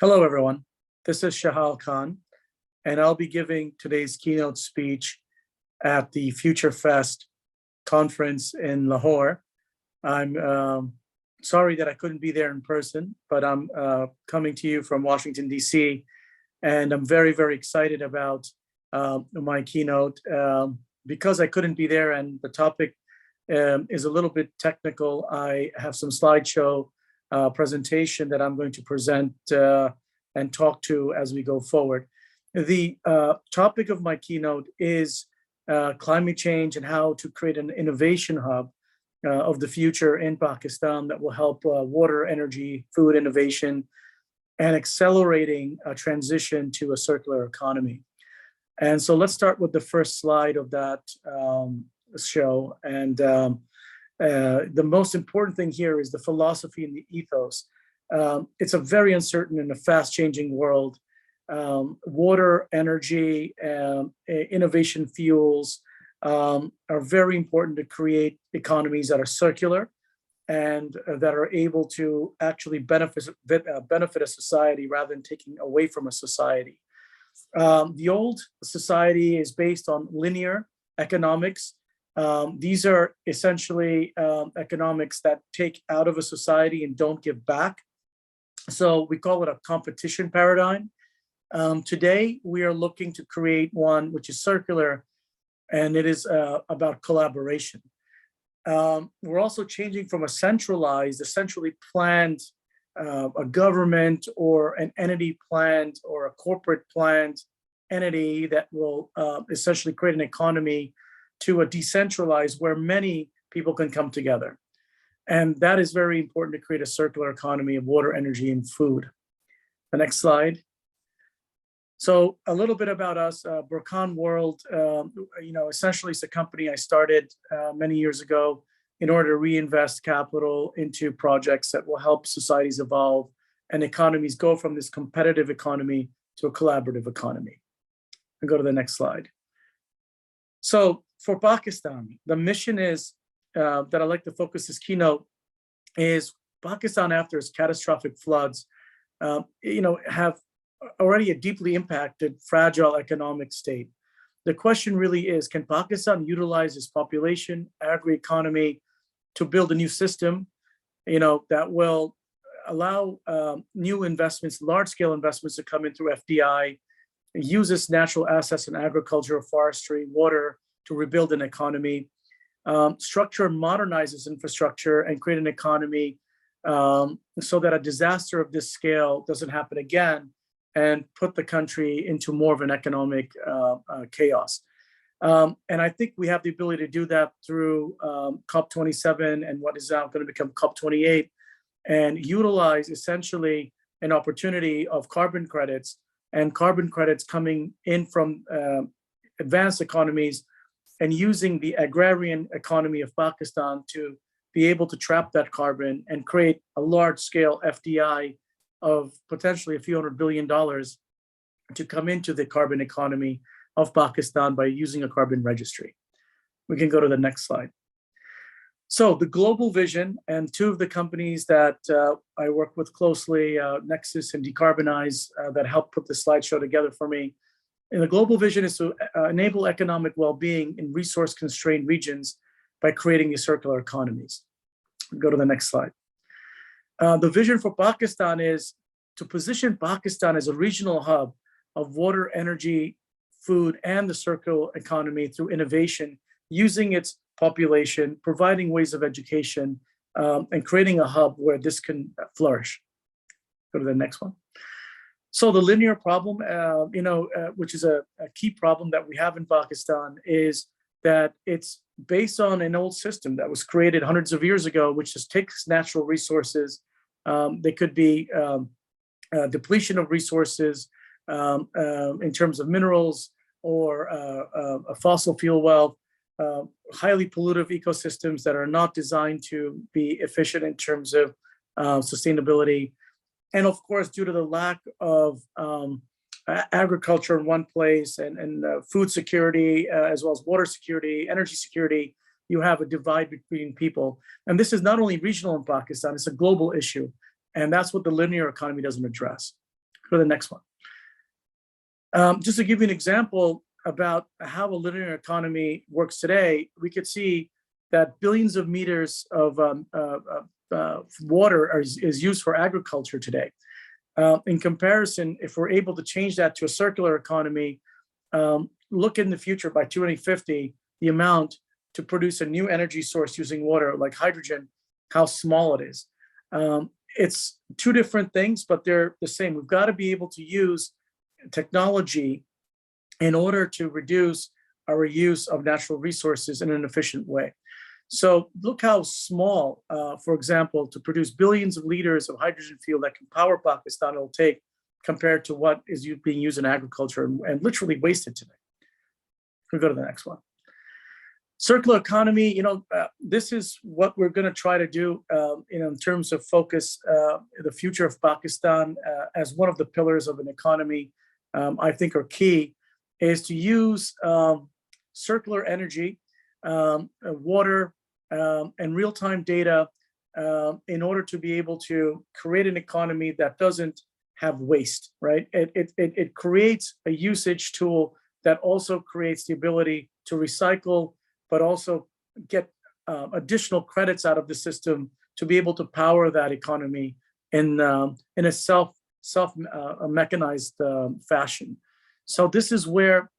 Hello, everyone. This is Shahal Khan, and I'll be giving today's keynote speech at the Future Fest conference in Lahore. I'm sorry that I couldn't be there in person, but I'm coming to you from Washington, D.C., and I'm very, very excited about my keynote. Because I couldn't be there and the topic is a little bit technical, I have some slideshow presentation that I'm going to present and talk to as we go forward. The topic of my keynote is climate change and how to create an innovation hub of the future in Pakistan that will help water, energy, food innovation, and accelerating a transition to a circular economy. And so let's start with the first slide of that show. And the most important thing here is the philosophy and the ethos. It's a very uncertain and a fast-changing world. Water, energy, innovation fuels are very important to create economies that are circular and that are able to actually benefit a society rather than taking away from a society. The old society is based on linear economics. These are essentially economics that take out of a society and don't give back. So we call it a competition paradigm. Today, we are looking to create one which is circular, and it is about collaboration. We're also changing from a centrally planned, a government or an entity planned or a corporate planned entity that will essentially create an economy to a decentralized where many people can come together. And that is very important to create a circular economy of water, energy, and food. The next slide. So a little bit about us, Burkhan World, essentially it's a company I started many years ago in order to reinvest capital into projects that will help societies evolve and economies go from this competitive economy to a collaborative economy. And go to the next slide. So for Pakistan, the mission is that I'd like to focus this keynote is Pakistan after its catastrophic floods, have already a deeply impacted, fragile economic state. The question really is, can Pakistan utilize its population, agri-economy to build a new system, that will allow new investments, large-scale investments to come in through FDI, use its natural assets in agriculture, forestry, water to rebuild an economy, structure and modernize its infrastructure and create an economy so that a disaster of this scale doesn't happen again and put the country into more of an economic chaos. And I think we have the ability to do that through COP27 and what is now going to become COP28 and utilize essentially an opportunity of carbon credits and carbon credits coming in from advanced economies and using the agrarian economy of Pakistan to be able to trap that carbon and create a large-scale FDI of potentially a few $100 billion to come into the carbon economy of Pakistan by using a carbon registry. We can go to the next slide. So the global vision, and two of the companies that I work with closely, Nexus and Decarbonize, that helped put the slideshow together for me. And the global vision is to enable economic well-being in resource-constrained regions by creating these circular economies. Go to the next slide. The vision for Pakistan is to position Pakistan as a regional hub of water, energy, food, and the circular economy through innovation, using its population, providing ways of education, and creating a hub where this can flourish. Go to the next one. So the linear problem, which is a key problem that we have in Pakistan, is that it's based on an old system that was created hundreds of years ago, which just takes natural resources. They could be depletion of resources in terms of minerals or a fossil fuel wealth, highly pollutive ecosystems that are not designed to be efficient in terms of sustainability. And of course, due to the lack of agriculture in one place and food security, as well as water security, energy security, you have a divide between people. And this is not only regional in Pakistan, it's a global issue. And that's what the linear economy doesn't address. Go to the next one. Just to give you an example about how a linear economy works today, we could see that billions of meters of water is used for agriculture today. In comparison, if we're able to change that to a circular economy, look in the future by 2050, the amount to produce a new energy source using water like hydrogen, how small it is. It's two different things, but they're the same. We've got to be able to use technology in order to reduce our use of natural resources in an efficient way. So look how small, for example, to produce billions of liters of hydrogen fuel that can power Pakistan will take compared to what is being used in agriculture and literally wasted today. We go to the next one. Circular economy, this is what we're going to try to do in terms of focus the future of Pakistan as one of the pillars of an economy I think are key is to use circular energy, water, and real-time data in order to be able to create an economy that doesn't have waste, right? It creates a usage tool that also creates the ability to recycle, but also get additional credits out of the system to be able to power that economy in a self-mechanized fashion. So this is where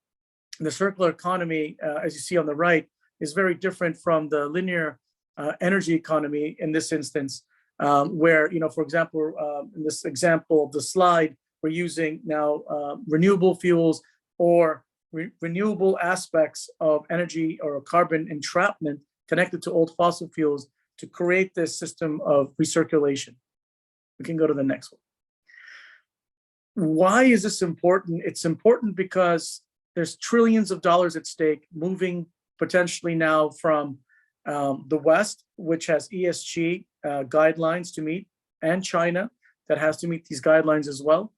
the circular economy, as you see on the right, is very different from the linear energy economy in this instance, where, for example, in this example of the slide, we're using now renewable fuels or renewable aspects of energy or carbon entrapment connected to old fossil fuels to create this system of recirculation. We can go to the next one. Why is this important? It's important because there's trillions of dollars at stake moving potentially now from the West, which has ESG guidelines to meet, and China that has to meet these guidelines as well,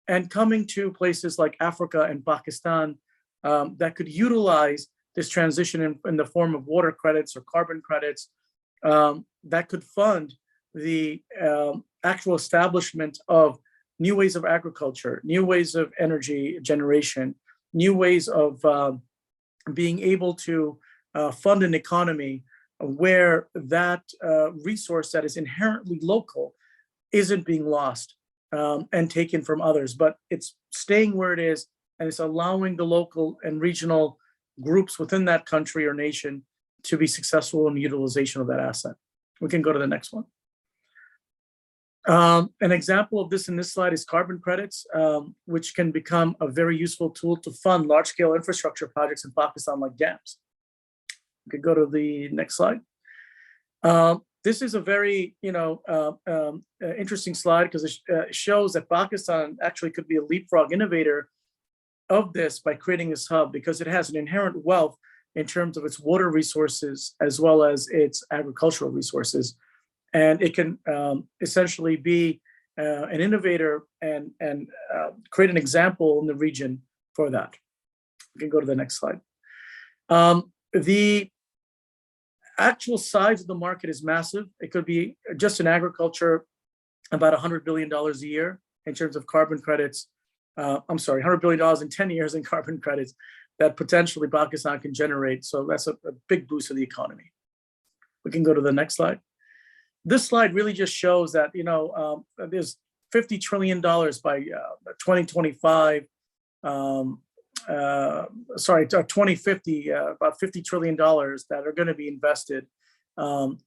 and coming to places like Africa and Pakistan that could utilize this transition in the form of water credits or carbon credits that could fund the actual establishment of new ways of agriculture, new ways of energy generation, new ways of being able to fund an economy where that resource that is inherently local isn't being lost and taken from others, but it's staying where it is, and it's allowing the local and regional groups within that country or nation to be successful in the utilization of that asset. We can go to the next one. An example of this in this slide is carbon credits, which can become a very useful tool to fund large-scale infrastructure projects in Pakistan like dams. We could go to the next slide. This is a very interesting slide because it shows that Pakistan actually could be a leapfrog innovator of this by creating this hub, because it has an inherent wealth in terms of its water resources as well as its agricultural resources. And it can essentially be an innovator and create an example in the region for that. We can go to the next slide. The actual size of the market is massive. It could be just in agriculture, about $100 billion a year in terms of carbon credits. $100 billion in 10 years in carbon credits that potentially Pakistan can generate. So that's a big boost of the economy. We can go to the next slide. This slide really just shows that, there's $50 trillion by 2025, 2050, about $50 trillion that are going to be invested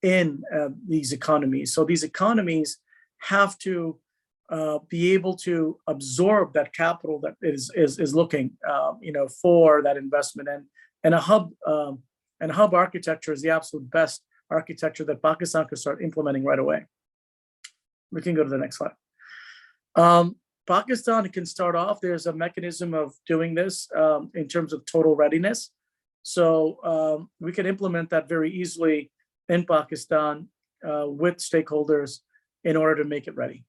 in these economies. So these economies have to be able to absorb that capital that is looking, for that investment, and a hub architecture is the absolute best architecture that Pakistan could start implementing right away. We can go to the next slide. Pakistan can start off. There's a mechanism of doing this in terms of total readiness. So we can implement that very easily in Pakistan with stakeholders in order to make it ready.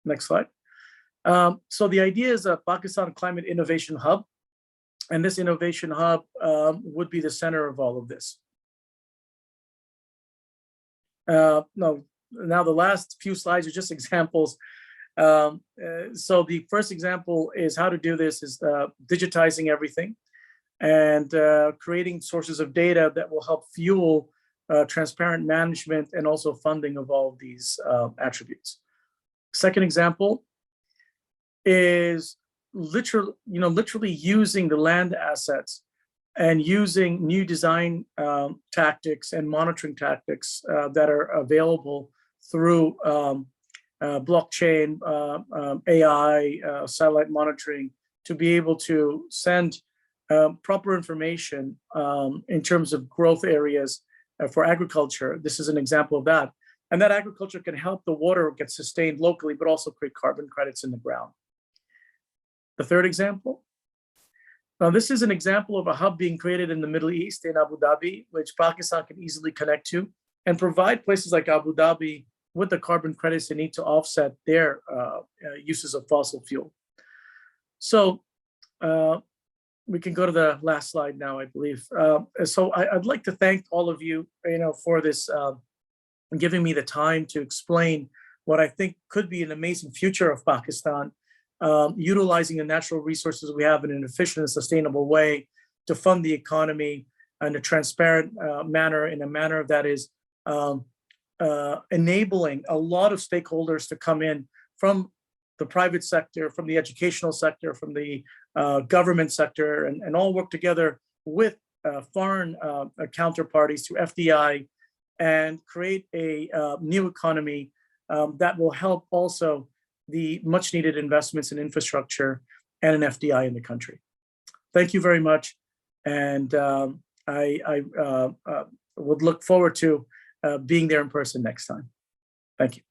Next slide. So the idea is a Pakistan Climate Innovation Hub, and this innovation hub would be the center of all of this. Now the last few slides are just examples So the first example is how to do this is digitizing everything and creating sources of data that will help fuel transparent management and also funding of all of these attributes. Second example is literally using the land assets and using new design tactics and monitoring tactics that are available through blockchain, AI, satellite monitoring, to be able to send proper information in terms of growth areas for agriculture. This is an example of that. And that agriculture can help the water get sustained locally, but also create carbon credits in the ground. The third example. Now, this is an example of a hub being created in the Middle East, in Abu Dhabi, which Pakistan can easily connect to and provide places like Abu Dhabi with the carbon credits they need to offset their uses of fossil fuel. So we can go to the last slide now, I believe. So I'd like to thank all of you, for this, giving me the time to explain what I think could be an amazing future of Pakistan, utilizing the natural resources we have in an efficient and sustainable way to fund the economy in a transparent manner, in a manner that is enabling a lot of stakeholders to come in from the private sector, from the educational sector, from the government sector, and all work together with foreign counterparties through FDI and create a new economy that will help also the much needed investments in infrastructure and an FDI in the country. Thank you very much. And I would look forward to being there in person next time. Thank you.